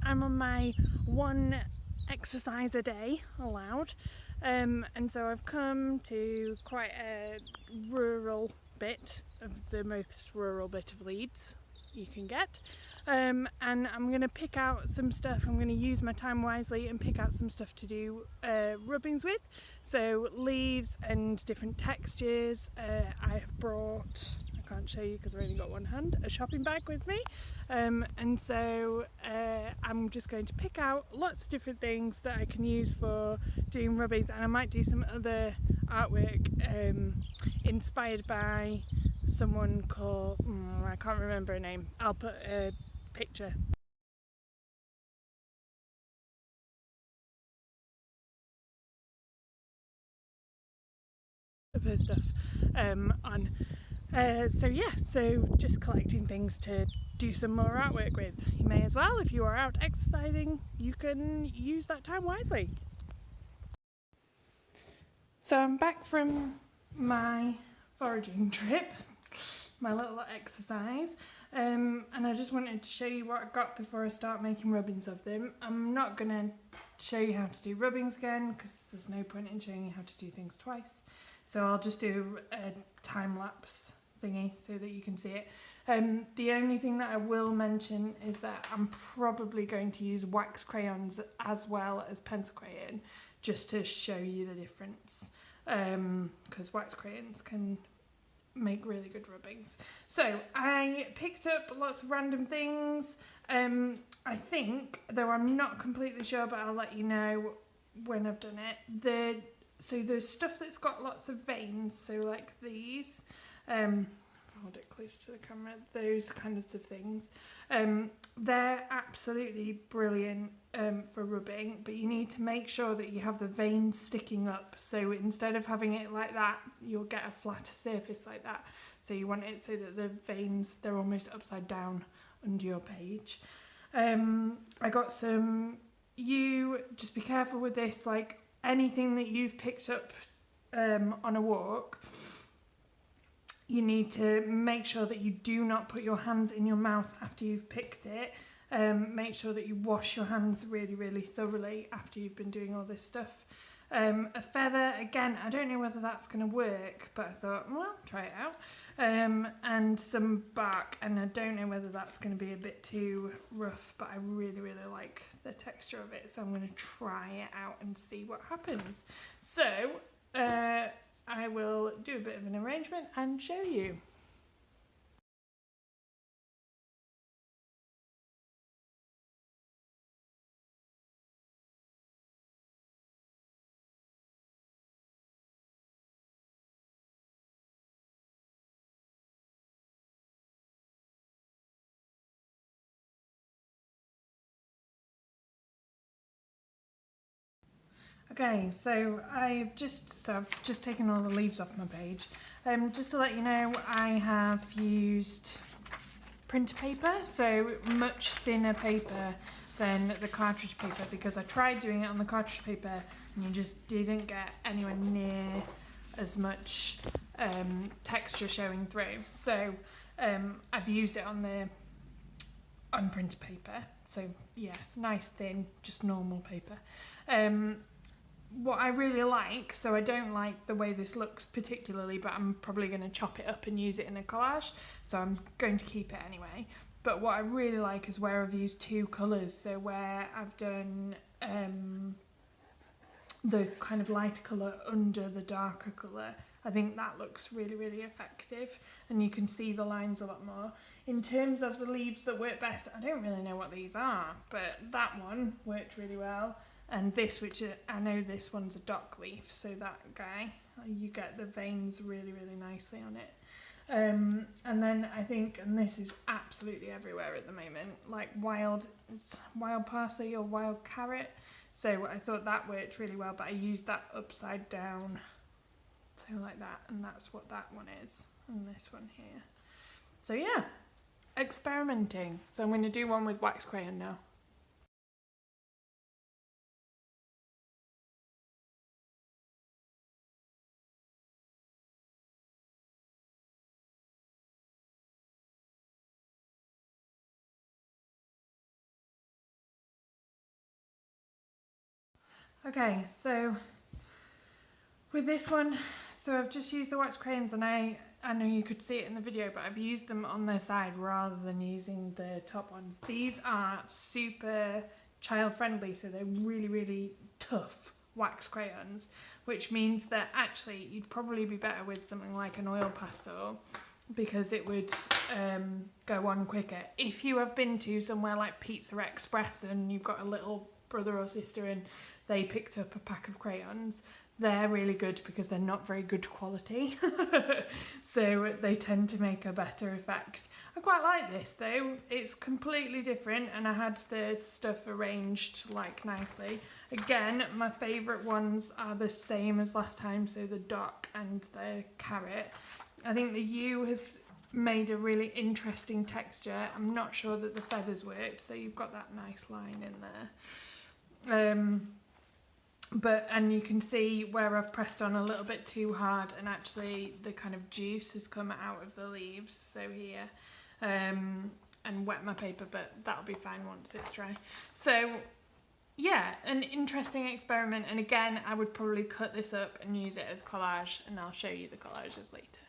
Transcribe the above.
I'm on my one exercise a day allowed, and so I've come to quite a rural bit of the most rural bit of Leeds you can get, and I'm going to pick out some stuff. I'm going to use my time wisely and pick out some stuff to do rubbings with, so leaves and different textures. I have brought, I can't show you because I've only got one hand, a shopping bag with me, and so I'm just going to pick out lots of different things that I can use for doing rubbings, and I might do some other artwork inspired by someone called, I can't remember her name. I'll put a picture of her stuff on. So yeah, so just collecting things to do some more artwork with. You may as well, if you are out exercising, you can use that time wisely. So I'm back from my foraging trip, my little exercise, and I just wanted to show you what I got before I start making rubbings of them. I'm not going to show you how to do rubbings again because there's no point in showing you how to do things twice. So I'll just do a time-lapse thingy so that you can see it. The only thing that I will mention is that I'm probably going to use wax crayons as well as pencil crayon just to show you the difference, because wax crayons can make really good rubbings. So I picked up lots of random things. I think, though I'm not completely sure, but I'll let you know when I've done it. So the stuff that's got lots of veins, so like these, hold it close to the camera, those kinds of things, they're absolutely brilliant for rubbing, but you need to make sure that you have the veins sticking up. So instead of having it like that, you'll get a flatter surface like that. So you want it so that the veins, they're almost upside down under your page. I got some, just be careful with this, like anything that you've picked up on a walk, you need to make sure that you do not put your hands in your mouth after you've picked it. Make sure that you wash your hands really, really thoroughly after you've been doing all this stuff. A feather, again, I don't know whether that's going to work, but I thought, well, try it out. And some bark, and I don't know whether that's going to be a bit too rough, but I really, really like the texture of it, so I'm going to try it out and see what happens. So, I will do a bit of an arrangement and show you. Okay, so I've just taken all the leaves off my page. Just to let you know, I have used printer paper, so much thinner paper than the cartridge paper, because I tried doing it on the cartridge paper and you just didn't get anywhere near as much texture showing through. So I've used it on printer paper. So yeah, nice thin, just normal paper. What I really like, so I don't like the way this looks particularly, but I'm probably going to chop it up and use it in a collage, so I'm going to keep it anyway. But what I really like is where I've used two colours, so where I've done the kind of lighter colour under the darker colour. I think that looks really, really effective, and you can see the lines a lot more. In terms of the leaves that work best, I don't really know what these are, but that one worked really well. And this, which I know this one's a dock leaf, so that guy, you get the veins really, really nicely on it. And then I think, and this is absolutely everywhere at the moment, like wild parsley or wild carrot. So I thought that worked really well, but I used that upside down, so like that, and that's what that one is, and this one here. So yeah, experimenting. So I'm going to do one with wax crayon now. Okay, so with this one, so I've just used the wax crayons, and I know you could see it in the video, but I've used them on their side rather than using the top ones. These are super child friendly, so they're really, really tough wax crayons, which means that actually you'd probably be better with something like an oil pastel, because it would go on quicker. If you have been to somewhere like Pizza Express and you've got a little brother or sister and they picked up a pack of crayons, they're really good because they're not very good quality. So they tend to make a better effect. I quite like this though. It's completely different, and I had the stuff arranged like nicely. Again, my favourite ones are the same as last time, so the dock and the carrot. I think the U has made a really interesting texture. I'm not sure that the feathers worked, so you've got that nice line in there. And you can see where I've pressed on a little bit too hard, and actually the kind of juice has come out of the leaves, so here, and wet my paper, but that'll be fine once it's dry. So yeah, an interesting experiment, and again I would probably cut this up and use it as collage, and I'll show you the collages later.